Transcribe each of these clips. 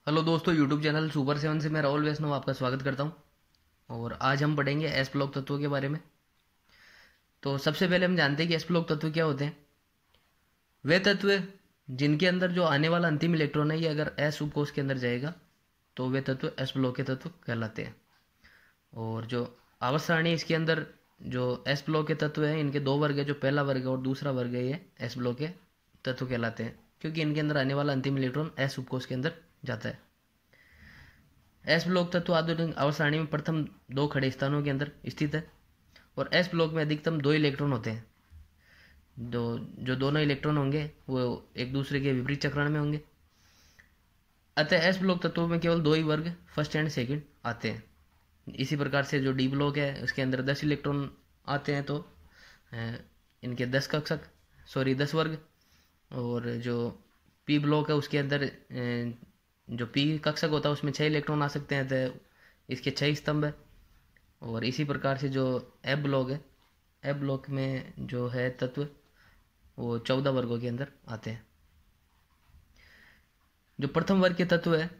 Hello दोस्तों, YouTube channel super seven से मैं राहुल वैष्णव आपका स्वागत करता हूं। और आज हम पढ़ेंगे एस ब्लॉक तत्वों के बारे में। तो सबसे पहले हम जानते हैं कि एस ब्लॉक तत्व क्या होते हैं। वे तत्व जिनके अंदर जो आने वाला अंतिम इलेक्ट्रॉन है ये अगर एस उपकोष के अंदर जाएगा तो वे तत्व एस ब्लॉक के तत्व कहलाते हैं। और जो आवर्त सारणी इसके अंदर जो एस ब्लॉक के तत्व हैं इनके दो वर्ग है, जो पहला वर्ग है और दूसरा वर्ग है, ये एस ब्लॉक के तत्व कहलाते हैं क्योंकि इनके अंदर आने वाला अंतिम इलेक्ट्रॉन एस उपकोष के अंदर जाता है। एस ब्लॉक तत्व आधुनिक आवर्त सारणी में प्रथम दो खड़े स्थानों के अंदर स्थित है और एस ब्लॉक में अधिकतम दो इलेक्ट्रॉन होते हैं। जो दोनों इलेक्ट्रॉन होंगे वो एक दूसरे के विपरीत चक्रण में होंगे। अतः एस ब्लॉक तत्वों में केवल दो ही वर्ग फर्स्ट एंड सेकंड आते हैं। इसी प्रकार से जो डी ब्लॉक है उसके अंदर 10 इलेक्ट्रॉन आते हैं, तो इनके 10 वर्ग। और जो पी ब्लॉक है उसके अंदर जो पी कक्षक होता है उसमें 6 इलेक्ट्रॉन आ सकते हैं, तो इसके 6 स्तंभ है। और इसी प्रकार से जो एफ ब्लॉक है, एफ ब्लॉक में जो है तत्व वो 14 वर्गों के अंदर आते हैं। जो प्रथम वर्ग के तत्व है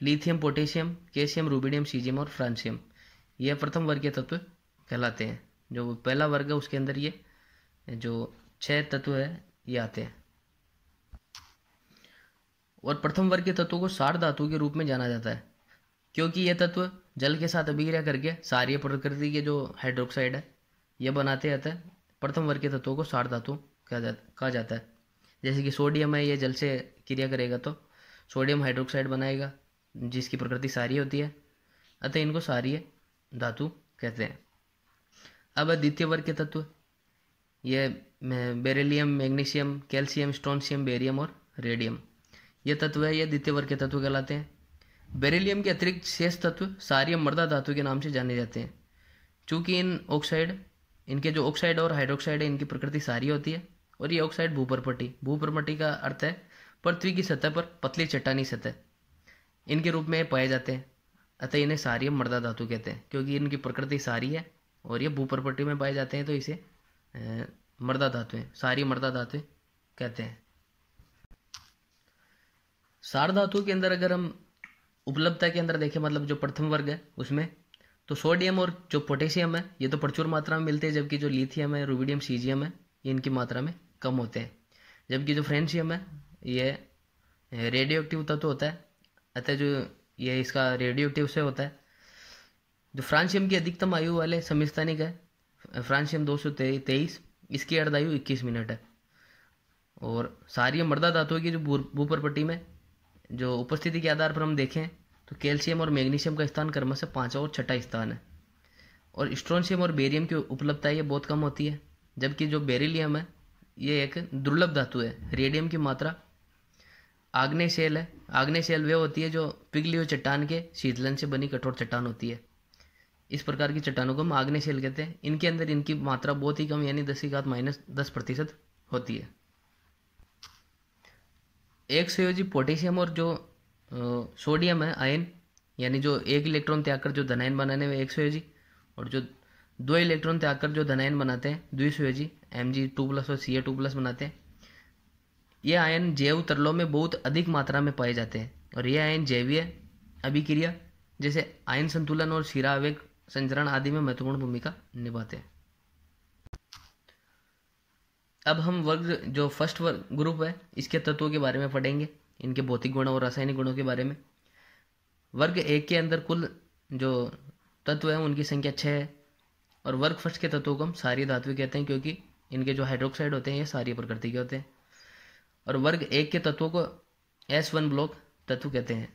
lithium, potassium, calcium, rubidium, caesium और फ्रांसियम, ये प्रथम वर्ग के तत्व कहलाते हैं। जो पहला वर्ग है उसके अंदर ये जो 6 तत्व है ये आते हैं। और प्रथम वर्ग के तत्वों को सार धातु के रूप में जाना जाता है क्योंकि ये तत्व जल के साथ अभिक्रिया करके सारी प्रकृति के जो हाइड्रोक्साइड है ये बनाते रहते हैं। प्रथम वर्ग के तत्वों को सार धातु कहा जाता है। जैसे कि सोडियम है, ये जल से क्रिया करेगा तो सोडियम हाइड्रोक्साइड बनाएगा जिसकी प्रकृति सारी होती है, अतः इनको सारीय धातु कहते हैं। अब द्वितीय वर्ग के तत्व ये beryllium, magnesium, calcium, strontium, barium और रेडियम, ये तत्व है, ये द्वितीय वर्ग के तत्व कहलाते हैं। बेरिलियम के अतिरिक्त शेष तत्व सारीय मृदा धातु के नाम से जाने जाते हैं। चूंकि इनके जो ऑक्साइड और हाइड्रोक्साइड है इनकी प्रकृति सारी होती है और ये ऑक्साइड भूपर्मटी का अर्थ है पृथ्वी की सतह पर पतली चट्टानी सतह, इनके रूप में पाए जाते हैं। अतः इन्हें सारीय मृदा धातु कहते हैं क्योंकि इनकी प्रकृति सारी है और ये भूपर्मटी में पाए जाते हैं, तो इसे मृदा धातुएं, सारी मृदा धातुएं कहते हैं। सार धातु के अंदर अगर हम उपलब्धता के अंदर देखें, मतलब जो प्रथम वर्ग है उसमें, तो सोडियम और जो पोटेशियम है ये तो प्रचुर मात्रा में मिलते हैं, जबकि जो लिथियम है, रुबिडियम, सीजियम है ये इनकी मात्रा में कम होते हैं। जबकि जो फ्रेंशियम है ये रेडियो एक्टिव तत्व होता है, अतः जो ये इसका रेडियो एक्टिव से होता है। जो फ्रांसियम की अधिकतम आयु वाले समस्थानिक है फ्रांसियम 223, इसकी अर्धायु 21 मिनट है। और सारी मृदा धातुओं की जो भूपर्पटी में जो उपस्थिति के आधार पर हम देखें तो कैल्शियम और मैग्नीशियम का स्थान क्रमशः 5वां और 6वां स्थान है। और स्ट्रोंशियम और बेरियम की उपलब्धता ये बहुत कम होती है। जबकि जो बेरिलियम है ये एक दुर्लभ धातु है। रेडियम की मात्रा आग्नेयशैल है। आग्नेयशैल वे होती है जो पिघली हुई चट्टान के शीतलन से बनी कठोर चट्टान होती है। इस प्रकार की चट्टानों को हम आग्नेयशैल कहते हैं। इनके अंदर इनकी मात्रा बहुत ही कम यानी 10⁻⁻10% होती है। एक संयोजी पोटेशियम और जो सोडियम है आयन, यानी जो एक इलेक्ट्रॉन त्याग कर जो धनायन बनाने में एक संयोजी, और जो 2 इलेक्ट्रॉन त्याग कर जो धनायन बनाते हैं द्विसंयोजी Mg2+ और Ca2+ बनाते हैं। ये आयन जैव तरलों में बहुत अधिक मात्रा में पाए जाते हैं और ये आयन जैवीय अभिक्रिया जैसे आयन संतुलन और शिरा आवेग संचरण आदि में महत्वपूर्ण भूमिका निभाते हैं। अब हम वर्ग जो फर्स्ट वर्ग ग्रुप है इसके तत्वों के बारे में पढ़ेंगे, इनके भौतिक गुणों और रासायनिक गुणों के बारे में। वर्ग 1 के अंदर कुल जो तत्व है उनकी संख्या 6 है और वर्ग फर्स्ट के तत्वों को हम सारी धातु कहते हैं क्योंकि इनके जो हाइड्रोक्साइड होते हैं ये सारी प्रकृति के होते हैं। और वर्ग 1 के तत्वों को S1 ब्लॉक तत्व कहते हैं।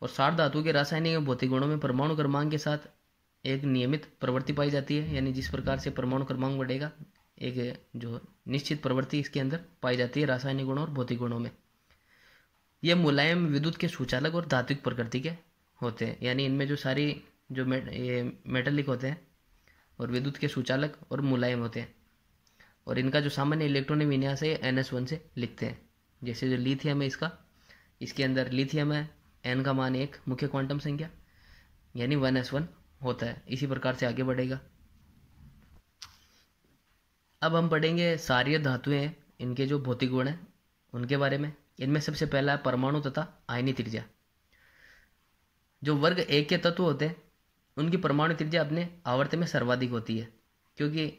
और सार धातु के रासायनिक एवं भौतिक गुणों में परमाणु क्रमांक के साथ एक नियमित प्रवृत्ति पाई जाती है, यानी जिस प्रकार से परमाणु क्रमांक बढ़ेगा एक जो निश्चित प्रवृत्ति इसके अंदर पाई जाती है रासायनिक गुणों और भौतिक गुणों में। ये मुलायम, विद्युत के सुचालक और धात्विक प्रकृति के होते हैं, यानी इनमें जो सारी जो ये मेटलिक होते हैं और विद्युत के सुचालक और मुलायम होते हैं। और इनका जो सामान्य इलेक्ट्रॉनिक विन्यास है NS1 से लिखते हैं। जैसे जो लिथियम है इसके अंदर लिथियम है, N का मान 1 मुख्य क्वांटम संख्या यानी 1s1 होता है। इसी प्रकार से आगे बढ़ेगा। अब हम पढ़ेंगे सारीय धातुएं, इनके जो भौतिक गुण हैं उनके बारे में। इनमें सबसे पहला है परमाणु तथा आयनी त्रिज्या। जो वर्ग एक के तत्व होते हैं उनकी परमाणु त्रिज्या अपने आवर्त में सर्वाधिक होती है, क्योंकि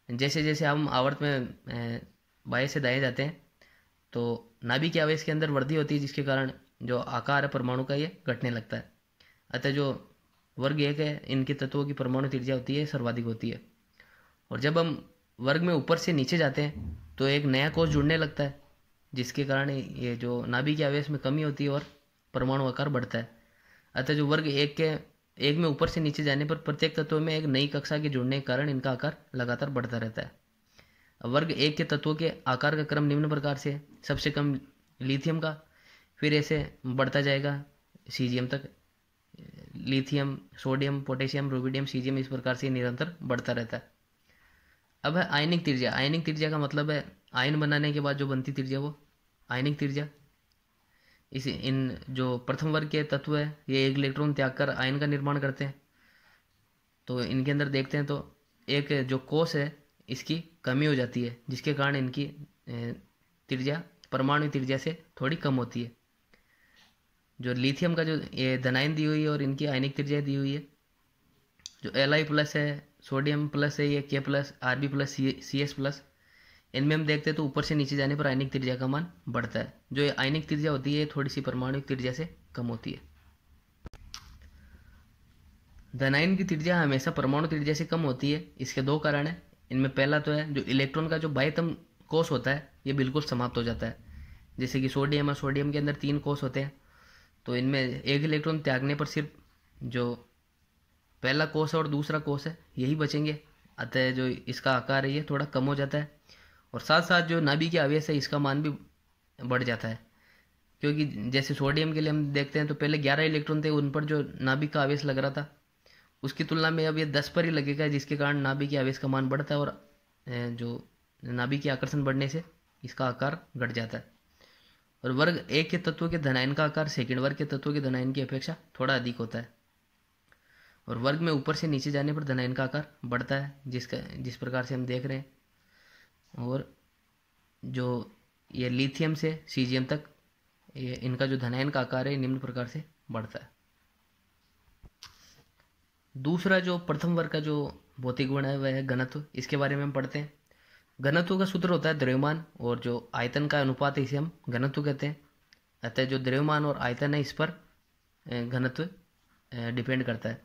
जैसे जैसे हम आवर्त में बाएं से दाएं जाते हैं तो नाभिक के आवेश के अंदर वृद्धि होती है, जिसके कारण जो आकार है परमाणु का ये घटने लगता है। अतः जो वर्ग एक है इनके तत्वों की परमाणु त्रिज्या होती है सर्वाधिक होती है। और जब हम वर्ग में ऊपर से नीचे जाते हैं तो एक नया कोष जुड़ने लगता है, जिसके कारण ये जो नाभिक के आवेश में कमी होती है और परमाणु आकार बढ़ता है। अतः जो वर्ग एक में ऊपर से नीचे जाने पर प्रत्येक तत्व में एक नई कक्षा के जुड़ने के कारण इनका आकार लगातार बढ़ता रहता है। वर्ग एक के तत्वों के आकार का क्रम निम्न प्रकार से है। सबसे कम लिथियम का, फिर ऐसे बढ़ता जाएगा सीजियम तक, lithium, sodium, potassium, rubidium, caesium, इस प्रकार से निरंतर बढ़ता रहता है। अब है आयनिक त्रिज्या। आयनिक त्रिज्या का मतलब है आयन बनाने के बाद जो बनती त्रिज्या वो आयनिक त्रिज्या। इन जो प्रथम वर्ग के तत्व है ये एक इलेक्ट्रॉन त्याग कर आयन का निर्माण करते हैं। तो इनके अंदर देखते हैं तो एक जो कोष है इसकी कमी हो जाती है, जिसके कारण इनकी त्रिज्या परमाणु त्रिज्या से थोड़ी कम होती है। जो लिथियम का जो ये धनायन दी हुई है और इनकी आयनिक त्रिज्या दी हुई है, जो Li+ है, सोडियम प्लस है, ये K+, Rb+, CS+, इनमें हम देखते हैं तो ऊपर से नीचे जाने पर आयनिक त्रिज्या का मान बढ़ता है। जो ये आयनिक त्रिज्या होती है थोड़ी सी परमाणु त्रिज्या से कम होती है। धनायन की त्रिज्या हमेशा परमाणु त्रिज्या से कम होती है। इसके दो कारण हैं। इनमें पहला तो है जो इलेक्ट्रॉन का जो बाह्यतम कोष होता है ये बिल्कुल समाप्त हो जाता है। जैसे कि सोडियम है, सोडियम के अंदर 3 कोष होते हैं, तो इनमें एक इलेक्ट्रॉन त्यागने पर सिर्फ जो पहला कोष है और दूसरा कोष है यही बचेंगे। अतः जो इसका आकार है ये थोड़ा कम हो जाता है। और साथ साथ जो नाभिक के आवेश है इसका मान भी बढ़ जाता है, क्योंकि जैसे सोडियम के लिए हम देखते हैं तो पहले 11 इलेक्ट्रॉन थे, उन पर जो नाभिक का आवेश लग रहा था उसकी तुलना में अब ये 10 पर ही लगेगा, जिसके कारण नाभिक के आवेश का मान बढ़ता है और जो नाभिक के आकर्षण बढ़ने से इसका आकार घट जाता है। और वर्ग एक के तत्व के धनायन का आकार सेकंड वर्ग के तत्व के धनायन की अपेक्षा थोड़ा अधिक होता है। और वर्ग में ऊपर से नीचे जाने पर धनायन का आकार बढ़ता है, जिस प्रकार से हम देख रहे हैं। और जो ये लिथियम से सीजियम तक ये इनका जो धनायन का आकार है निम्न प्रकार से बढ़ता है। दूसरा जो प्रथम वर्ग का जो भौतिक गुण है वह है घनत्व। इसके बारे में हम पढ़ते हैं। घनत्व का सूत्र होता है द्रव्यमान और जो आयतन का अनुपात है इसे हम घनत्व कहते हैं। अतः जो द्रव्यमान और आयतन है इस पर घनत्व डिपेंड करता है।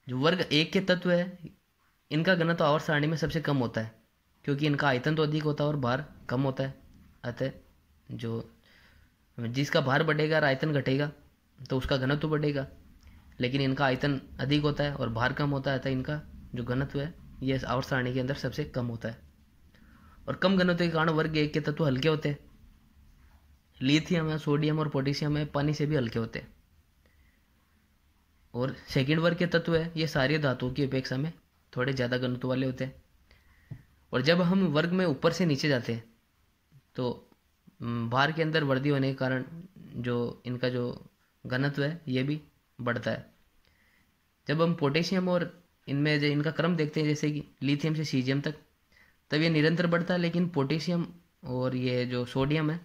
जो वर्ग एक के तत्व है इनका घनत्व आवर्त सारणी में सबसे कम होता है, क्योंकि इनका आयतन तो अधिक होता है और भार कम होता है। अतः जो जिसका भार बढ़ेगा और आयतन घटेगा तो उसका घनत्व बढ़ेगा, लेकिन इनका आयतन अधिक होता है और भार कम होता है, अतः इनका जो घनत्व है ये आवर्त सारणी के अंदर सबसे कम होता है। और कम घनत्व के कारण वर्ग एक के तत्व हल्के होते हैं। लिथियम है, सोडियम और पोटेशियम है पानी से भी हल्के होते हैं। और सेकंड वर्ग के तत्व है ये सारी धातुओं की अपेक्षा में थोड़े ज़्यादा घनत्व वाले होते हैं। और जब हम वर्ग में ऊपर से नीचे जाते हैं तो भार के अंदर वृद्धि होने के कारण जो इनका जो घनत्व है ये भी बढ़ता है। जब हम पोटेशियम और इनमें जो इनका क्रम देखते हैं जैसे कि लिथियम से सीजियम तक, तब ये निरंतर बढ़ता है। लेकिन पोटेशियम और ये जो सोडियम है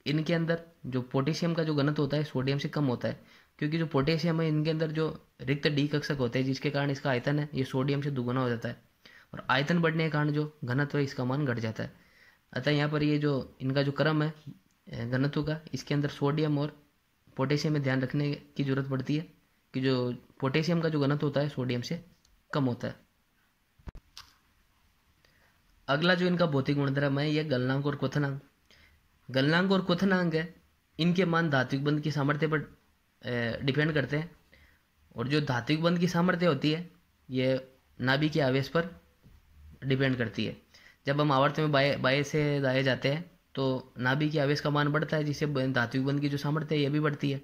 इनके अंदर जो पोटेशियम का जो घनत्व होता है सोडियम से कम होता है, क्योंकि जो पोटेशियम है इनके अंदर जो रिक्त डी कक्षक होते हैं, जिसके कारण इसका आयतन है ये सोडियम से दुगुना हो जाता है। और आयतन बढ़ने के कारण जो घनत्व है इसका मान घट जाता है। अतः यहाँ पर ये जो इनका जो क्रम है घनत्व का, इसके अंदर सोडियम और पोटेशियम में ध्यान रखने की जरूरत पड़ती है कि जो पोटेशियम का जो घनत्व होता है सोडियम से कम होता है। अगला जो इनका भौतिक गुणधर्म है यह गलनांक और क्वथनांक। गलनांक और क्वथनांक है इनके मान धात्विक बंध की सामर्थ्य पर डिपेंड करते हैं। और जो धात्विक बंध की सामर्थ्य होती है ये नाभिक के आवेश पर डिपेंड करती है। जब हम आवर्त में बाएं से दाएं जाते हैं तो नाभिक के आवेश का मान बढ़ता है, जिससे धात्विक बंध की जो सामर्थ्य है यह भी बढ़ती है।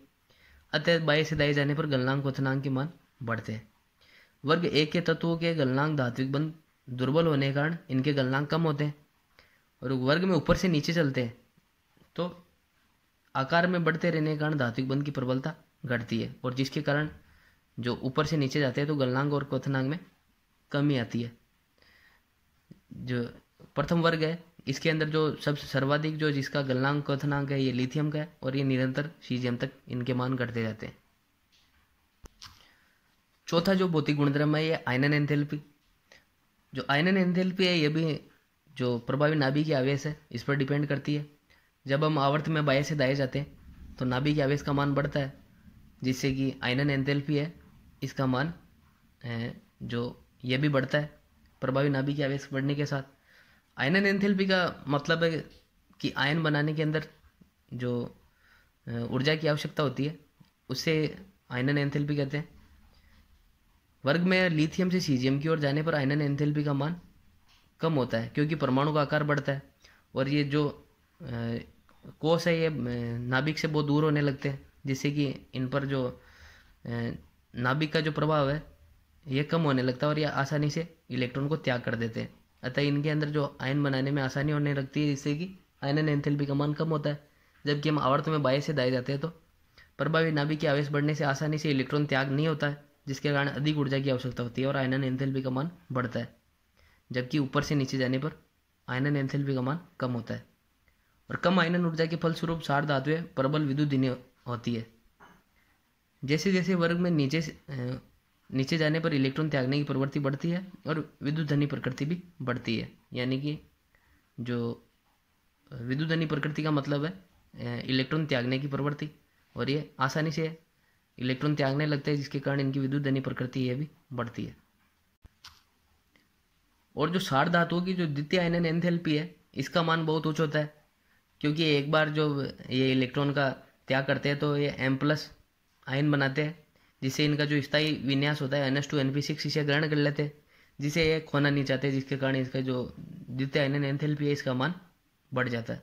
अतः बाएं से दाएं जाने पर गलनांक क्वथनांक के मान बढ़ते हैं। वर्ग एक के तत्वों के गलनांक धात्विक बंध दुर्बल होने के कारण इनके गलनांक कम होते हैं। और वर्ग में ऊपर से नीचे चलते हैं तो आकार में बढ़ते रहने के कारण धात्विक बंध की प्रबलता घटती है, और जिसके कारण जो ऊपर से नीचे जाते हैं तो गलनांक और क्वथनांक में कमी आती है। जो प्रथम वर्ग है इसके अंदर जो सब सर्वाधिक जो जिसका गलनांक क्वथनांक है ये लिथियम का है और ये निरंतर सीजियम तक इनके मान घटते जाते हैं। चौथा जो भौतिक गुणधर्म है ये आयनन एंथैल्पी। जो आयनन एंथैल्पी है ये भी जो प्रभावी नाभिक की आवेश है इस पर डिपेंड करती है। जब हम आवर्त में बाएं से दाएं जाते हैं तो नाभिक की आवेश का मान बढ़ता है, जिससे कि आयनन एंथैल्पी है इसका मान जो ये भी बढ़ता है प्रभावी नाभिक की आवेश बढ़ने के साथ। आयनन एंथैल्पी का मतलब है कि आयन बनाने के अंदर जो ऊर्जा की आवश्यकता होती है उससे आयनन एंथैल्पी कहते हैं। वर्ग में लिथियम से सीजियम की ओर जाने पर आयनन एंथैल्पी का मान कम होता है क्योंकि परमाणु का आकार बढ़ता है और ये जो कोश है ये नाभिक से बहुत दूर होने लगते हैं, जिससे कि इन पर जो नाभिक का जो प्रभाव है ये कम होने लगता है और ये आसानी से इलेक्ट्रॉन को त्याग कर देते हैं। अतः इनके अंदर जो आयन बनाने में आसानी होने लगती है, जिससे कि आयनन एंथैल्पी का मान कम होता है। जबकि हम आवर्त में बाएं से दाएं जाते हैं तो प्रभावी नाभिक की आवेश बढ़ने से आसानी से इलेक्ट्रॉन त्याग नहीं होता है, जिसके कारण अधिक ऊर्जा की आवश्यकता होती है और आयनन एंथैल्पी का मान बढ़ता है। जबकि ऊपर से नीचे जाने पर आयनन एंथैल्पी का मान कम होता है। और कम आयनन ऊर्जा के फलस्वरूप क्षार धातुएं प्रबल विद्युत ध्वनि होती है। जैसे जैसे वर्ग में नीचे जाने पर इलेक्ट्रॉन त्यागने की प्रवृत्ति बढ़ती है और विद्युत ध्वनि प्रकृति भी बढ़ती है। यानी कि जो विद्युत ध्वनि प्रकृति का मतलब है इलेक्ट्रॉन त्यागने की प्रवृत्ति, और ये आसानी से इलेक्ट्रॉन त्यागने लगते हैं, जिसके कारण इनकी विद्युत ध्वनि प्रकृति ये भी बढ़ती है। और जो क्षार धातुओं की जो द्वितीय आयनन एंथैल्पी है इसका मान बहुत उच्च होता है, क्योंकि एक बार जो ये इलेक्ट्रॉन का त्याग करते हैं तो ये M+ आयन बनाते हैं, जिससे इनका जो स्थायी विन्यास होता है NH2NP6 इसे ग्रहण कर लेते हैं, जिसे ये खोना नहीं चाहते, जिसके कारण इसका जो द्वितीय आयनन एंथैल्पी है इसका मान बढ़ जाता है।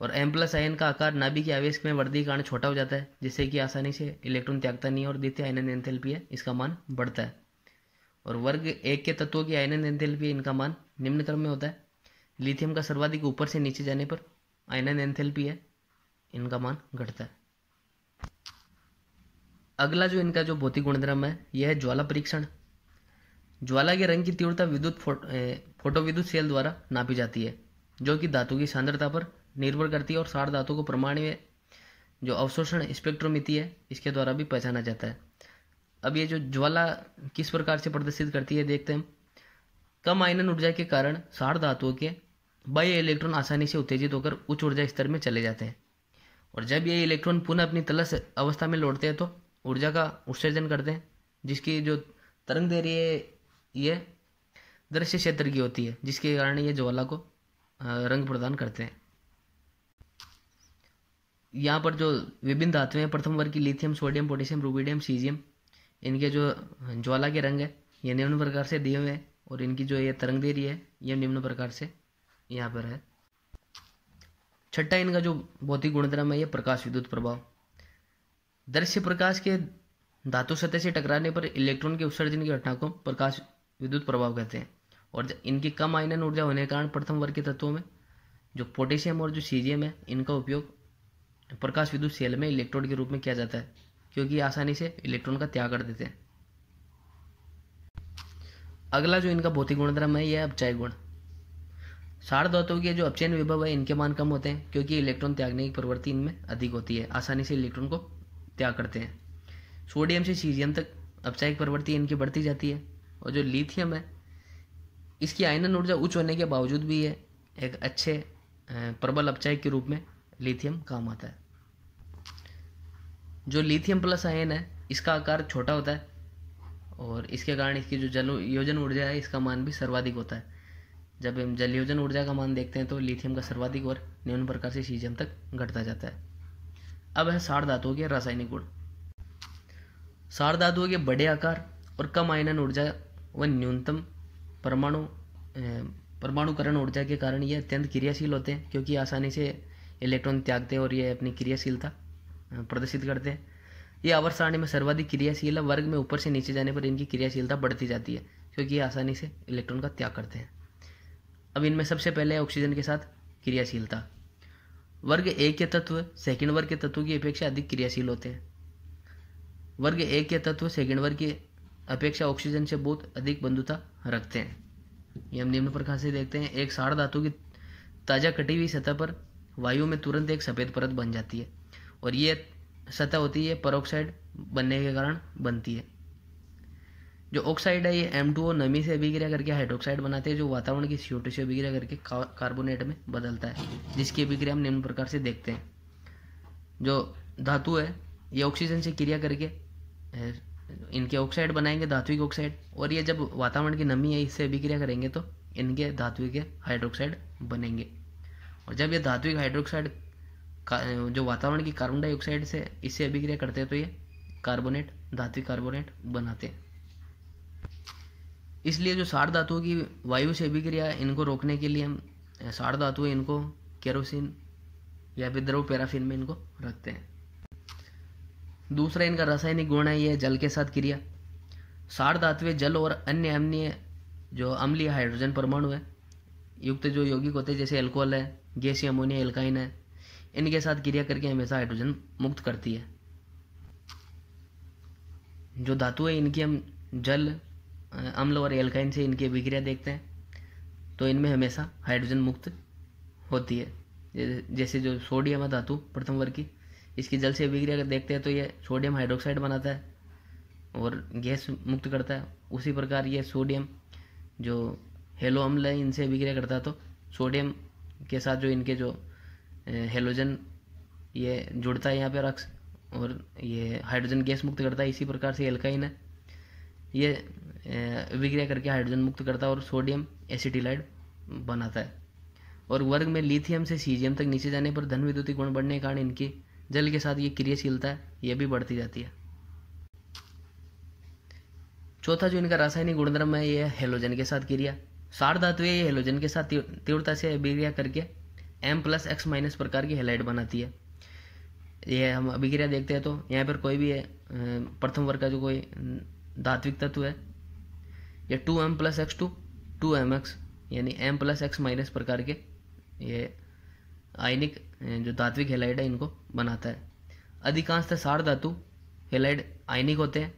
और M+ आयन का आकार नाभिक के आवेश में वृद्धि के कारण छोटा हो जाता है, जिससे कि आसानी से इलेक्ट्रॉन त्यागता नहीं है और द्वितीय आयनन एंथैल्पी है इसका मान बढ़ता है। और वर्ग 1 के तत्वों की आयनन एंथैल्पी इनका मान निम्न क्रम में होता है। लिथियम का सर्वाधिक ऊपर से नीचे जाने पर आयनन एंथैल्पी है इनका मान घटता है। अगला जो इनका जो भौतिक गुणधर्म है यह है ज्वाला परीक्षण। ज्वाला के रंग की तीव्रता विद्युत फोटोविद्युत सेल द्वारा नापी जाती है, जो कि धातु की सांद्रता पर निर्भर करती है और क्षार धातु को परमाणु जो अवशोषण स्पेक्ट्रोमिति है इसके द्वारा भी पहचाना जाता है। अब ये जो ज्वाला किस प्रकार से प्रदर्शित करती है देखते हैं। कम आयनन ऊर्जा के कारण क्षार धातुओं के बाह्य इलेक्ट्रॉन आसानी से उत्तेजित होकर उच्च ऊर्जा स्तर में चले जाते हैं, और जब ये इलेक्ट्रॉन पुनः अपनी तलस अवस्था में लौटते हैं तो ऊर्जा का उत्सर्जन करते हैं, जिसकी जो तरंग दैर्घ्य है ये दृश्य क्षेत्र की होती है, जिसके कारण ये ज्वाला को रंग प्रदान करते हैं। यहाँ पर जो विभिन्न धातुएं प्रथम वर्ग की lithium, sodium, potassium, rubidium, caesium, इनके जो ज्वाला के रंग है ये निम्न प्रकार से दिए हुए हैं, और इनकी जो ये तरंग दैर्घ्य है ये निम्न प्रकार से यहाँ पर है। छठा इनका जो भौतिक गुणधर्म है ये प्रकाश विद्युत प्रभाव। दृश्य प्रकाश के धातु सतह से टकराने पर इलेक्ट्रॉन के उत्सर्जन की घटना को प्रकाश विद्युत प्रभाव कहते हैं। और इनकी कम आयनन ऊर्जा होने के कारण प्रथम वर्ग के तत्वों में जो पोटेशियम और जो सीजियम है इनका उपयोग प्रकाश विद्युत सेल में इलेक्ट्रोड के रूप में किया जाता है, क्योंकि आसानी से इलेक्ट्रॉन का त्याग कर देते हैं। अगला जो इनका भौतिक गुणधर्म है यह है अपचय गुण। क्षार धातुओं के जो अपचयन विभव है इनके मान कम होते हैं, क्योंकि इलेक्ट्रॉन त्यागने की प्रवृत्ति इनमें अधिक होती है, आसानी से इलेक्ट्रॉन को त्याग करते हैं। सोडियम से सीजियम तक अपचयिक प्रवृत्ति इनकी बढ़ती जाती है, और जो लिथियम है इसकी आयनन ऊर्जा उच्च होने के बावजूद भी ये एक अच्छे प्रबल अपचयक के रूप में लिथियम काम आता है। जो लिथियम प्लस आयन है इसका आकार छोटा होता है, और इसके कारण इसकी जो जल योजन ऊर्जा है इसका मान भी सर्वाधिक होता है। जब हम जल योजन ऊर्जा का मान देखते हैं तो लिथियम का सर्वाधिक और निम्न प्रकार से सीजियम तक घटता जाता है। अब है क्षार धातुओं के रासायनिक गुण। क्षार धातुओं के बड़े आकार और कम आयनन ऊर्जा व न्यूनतम परमाणुकरण ऊर्जा के कारण ये अत्यंत क्रियाशील होते हैं, क्योंकि आसानी से इलेक्ट्रॉन त्यागते हैं और ये अपनी क्रियाशीलता प्रदर्शित करते हैं। ये आवर्त सारणी में सर्वाधिक क्रियाशील है। वर्ग में ऊपर से नीचे जाने पर इनकी क्रियाशीलता बढ़ती जाती है, क्योंकि ये आसानी से इलेक्ट्रॉन का त्याग करते हैं। अब इनमें सबसे पहले ऑक्सीजन के साथ क्रियाशीलता। वर्ग 1 के तत्व सेकंड वर्ग के तत्वों की अपेक्षा अधिक क्रियाशील होते हैं। वर्ग 1 के तत्व सेकंड वर्ग की अपेक्षा ऑक्सीजन से बहुत अधिक बंधुता रखते हैं। ये हम निम्न प्रकार से देखते हैं। एक क्षार धातु की ताज़ा कटी हुई सतह पर वायु में तुरंत एक सफ़ेद परत बन जाती है और ये सतह होती है पेरोक्साइड बनने के कारण बनती है। जो ऑक्साइड है ये M2O नमी से अभिक्रिया करके हाइड्रोक्साइड बनाते हैं, जो वातावरण की CO2 से अभिक्रिया करके कार्बोनेट में बदलता है, जिसकी अभिक्रिया हम निम्न प्रकार से देखते हैं। जो धातु है ये ऑक्सीजन से क्रिया करके इनके ऑक्साइड बनाएंगे, धात्विक ऑक्साइड, और ये जब वातावरण की नमी है इससे अभिक्रिया करेंगे तो इनके धात्विक हाइड्रोक्साइड बनेंगे। और जब ये धात्विक हाइड्रोक्साइड जो वातावरण की कार्बन डाइऑक्साइड से इससे अभिक्रिया करते हैं तो ये कार्बोनेट, धात्विक कार्बोनेट बनाते हैं। इसलिए जो क्षार धातुओं की वायु से अभिक्रिया इनको रोकने के लिए हम क्षार धातु इनको केरोसिन या फिर द्रव पैराफिन में इनको रखते हैं। दूसरा इनका रासायनिक गुण है ये जल के साथ क्रिया। क्षार धातुएं जल और अन्य अम्लीय जो अम्लीय हाइड्रोजन परमाणु है युक्त जो यौगिक होते हैं, जैसे अल्कोहल है, गैसीय अमोनिया, एल्काइन है, इनके साथ क्रिया करके हमेशा हाइड्रोजन मुक्त करती है। जो धातु है इनकी हम जल, अम्ल और एल्काइन से इनकी अभिक्रिया देखते हैं तो इनमें हमेशा हाइड्रोजन मुक्त होती है। जैसे जो सोडियम है धातु प्रथम वर्ग की, इसकी जल से अभिक्रिया देखते हैं तो ये सोडियम हाइड्रोक्साइड बनाता है और गैस मुक्त करता है। उसी प्रकार ये सोडियम जो हेलो अम्ल है इनसे अभिक्रिया करता है तो सोडियम के साथ जो इनके जो हेलोजन ये जुड़ता है यहाँ पे रक्स और ये हाइड्रोजन गैस मुक्त करता है। इसी प्रकार से एल्काइन है ये अभिक्रिया करके हाइड्रोजन मुक्त करता है और सोडियम एसिटिलाइड बनाता है। और वर्ग में लिथियम से सीजियम तक नीचे जाने पर धन विद्युतीय गुण बढ़ने के कारण इनकी जल के साथ ये क्रियाशीलता है ये भी बढ़ती जाती है। चौथा जो इनका रासायनिक गुणधर्म है ये हेलोजन के साथ क्रिया। क्षार धातु ये हेलोजन के साथ तीव्रता से अभिक्रिया करके M+X- प्रकार की हेलाइड बनाती है। ये हम अभिक्रिया देखते हैं तो यहाँ पर कोई भी है प्रथम वर्ग का जो कोई धात्विक तत्व है ये 2M+X2 2Mx यानी M+X- प्रकार के ये आयनिक जो धात्विक हेलाइड है इनको बनाता है। अधिकांशतः क्षार धातु हेलाइड आयनिक होते हैं।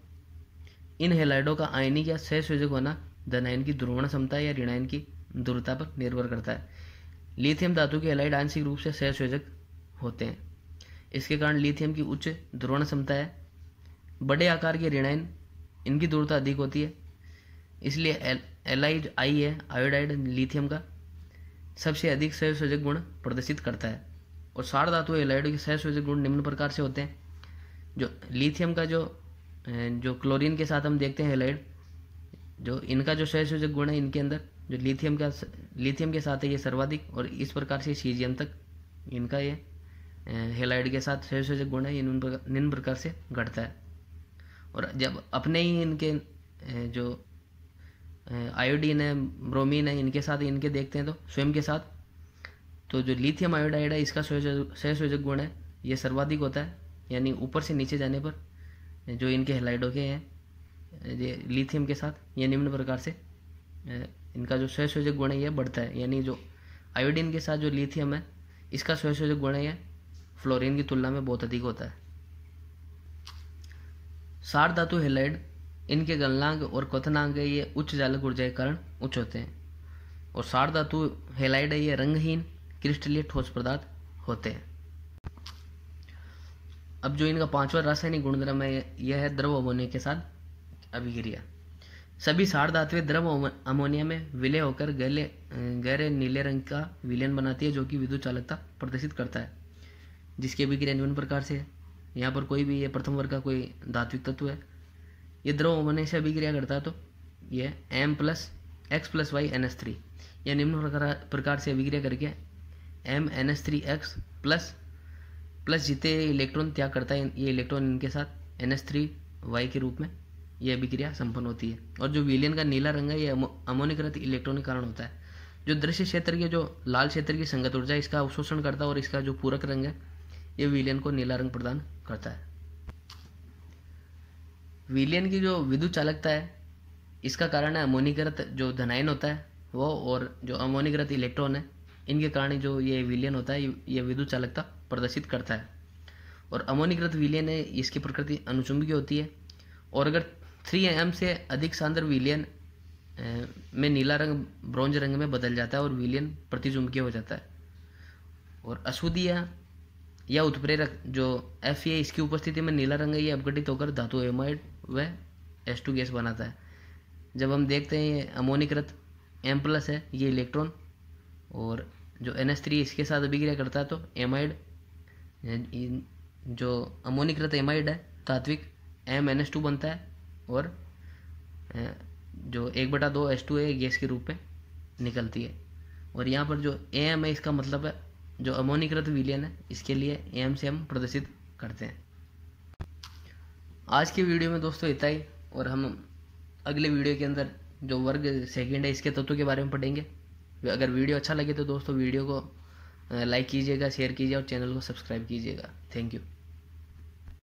इन हेलाइडों का आयनिक या सहसंयोजक होना धनायन की ध्रुवण क्षमता या ऋणायन की ध्रुवता पर निर्भर करता है। लिथियम धातु के हेलाइड आंशिक रूप से सहसंयोजक होते हैं, इसके कारण लिथियम की उच्च ध्रुवण क्षमता है। बड़े आकार के ऋणायन इनकी ध्रुवता अधिक होती है, इसलिए एलाइड आई है आयोडाइड लिथियम का सबसे अधिक सहसंयोजक गुण प्रदर्शित करता है। और क्षार धातु एलाइड के सहसंयोजक गुण निम्न प्रकार से होते हैं। जो लिथियम का जो क्लोरीन के साथ हम देखते हैं हेलाइड, जो इनका जो सहसंयोजक गुण है इनके अंदर जो लिथियम के साथ है ये सर्वाधिक, और इस प्रकार से सीजियम तक इनका ये हेलाइड के साथ सहसंयोजक गुण है निम्न प्रकार से घटता है। और जब अपने ही इनके जो आयोडीन है, ब्रोमीन है, इनके साथ इनके देखते हैं तो स्वयं के साथ तो जो लिथियम आयोडाइड है इसका सहसंयोजक गुण है ये सर्वाधिक होता है, यानी ऊपर से नीचे जाने पर जो इनके हेलाइडों के हैं ये लिथियम के साथ ये निम्न प्रकार से इनका जो सहसंयोजक गुण है ये बढ़ता है। यानी जो आयोडीन के साथ जो लिथियम है इसका सहसंयोजक गुण है ये फ्लोरीन की तुलना में बहुत अधिक होता है। क्षार धातु हेलाइड इनके गलनांक और क्वथनांक ये उच्च चालक ऊर्जा के कारण उच्च होते हैं। और क्षार धातु हेलाइड है ये रंगहीन क्रिस्टलीय ठोस पदार्थ होते हैं। अब जो इनका पांचवा रासायनिक गुणधर्म है यह है द्रव अमोनिया के साथ अभिक्रिया। सभी क्षार धातुएं द्रव अमोनिया में विलय होकर गहरे नीले रंग का विलयन बनाती है जो कि विद्युत चालकता प्रदर्शित करता है, जिसकी अभिक्रिया निम्न प्रकार से है। यहाँ पर कोई भी ये प्रथम वर्ग का कोई धात्विक तत्व है ये द्रव अमोनिया से अभिक्रिया करता है तो ये M+X+Y NH3 यह निम्न प्रकार से अभिक्रिया करके MnH3X प्लस जितने इलेक्ट्रॉन त्याग करता है ये इलेक्ट्रॉन इनके साथ NH3Y के रूप में यह अभिक्रिया संपन्न होती है। और जो विलयन का नीला रंग है ये अमोनिकृत इलेक्ट्रॉन के कारण होता है। जो दृश्य क्षेत्र के जो लाल क्षेत्र की संगत ऊर्जा इसका अवशोषण करता है और इसका जो पूरक रंग है ये विलयन को नीला रंग प्रदान करता है। विलयन की जो विद्युत चालकता है इसका कारण है अमोनिकृत जो धनायन होता है वो, और जो अमोनिकृत इलेक्ट्रॉन है इनके कारण जो ये विलयन होता है ये विद्युत चालकता प्रदर्शित करता है। और अमोनिकृत विलयन है इसकी प्रकृति अनुचुंबकीय होती है। और अगर 3m से अधिक सांद्र विलयन में नीला रंग ब्रॉन्ज रंग में बदल जाता है और विलयन प्रतिचुंबकीय हो जाता है। और अशुद्धियाँ या उत्प्रेरक जो Fe है, इसकी उपस्थिति में नीला रंग है, ये अपघटित होकर धातु एमाइड व H2 गैस बनाता है। जब हम देखते हैं ये अमोनिकृत M+ है, ये इलेक्ट्रॉन, और जो NH3 इसके साथ अभिक्रिया करता है तो एमाइड, जो अमोनिकृत एमाइड है तात्विक, MnH2 बनता है, और जो 1/2 H2 है गैस के रूप में निकलती है। और यहाँ पर जो Am है, इसका मतलब है जो अमोनिकृत विलयन है, इसके लिए Am से हम प्रदर्शित करते हैं। आज की वीडियो में दोस्तों इतना ही, और हम अगले वीडियो के अंदर जो वर्ग सेकंड है इसके तत्व के बारे में पढ़ेंगे। अगर वीडियो अच्छा लगे तो दोस्तों वीडियो को लाइक कीजिएगा, शेयर कीजिए और चैनल को सब्सक्राइब कीजिएगा। Thank you.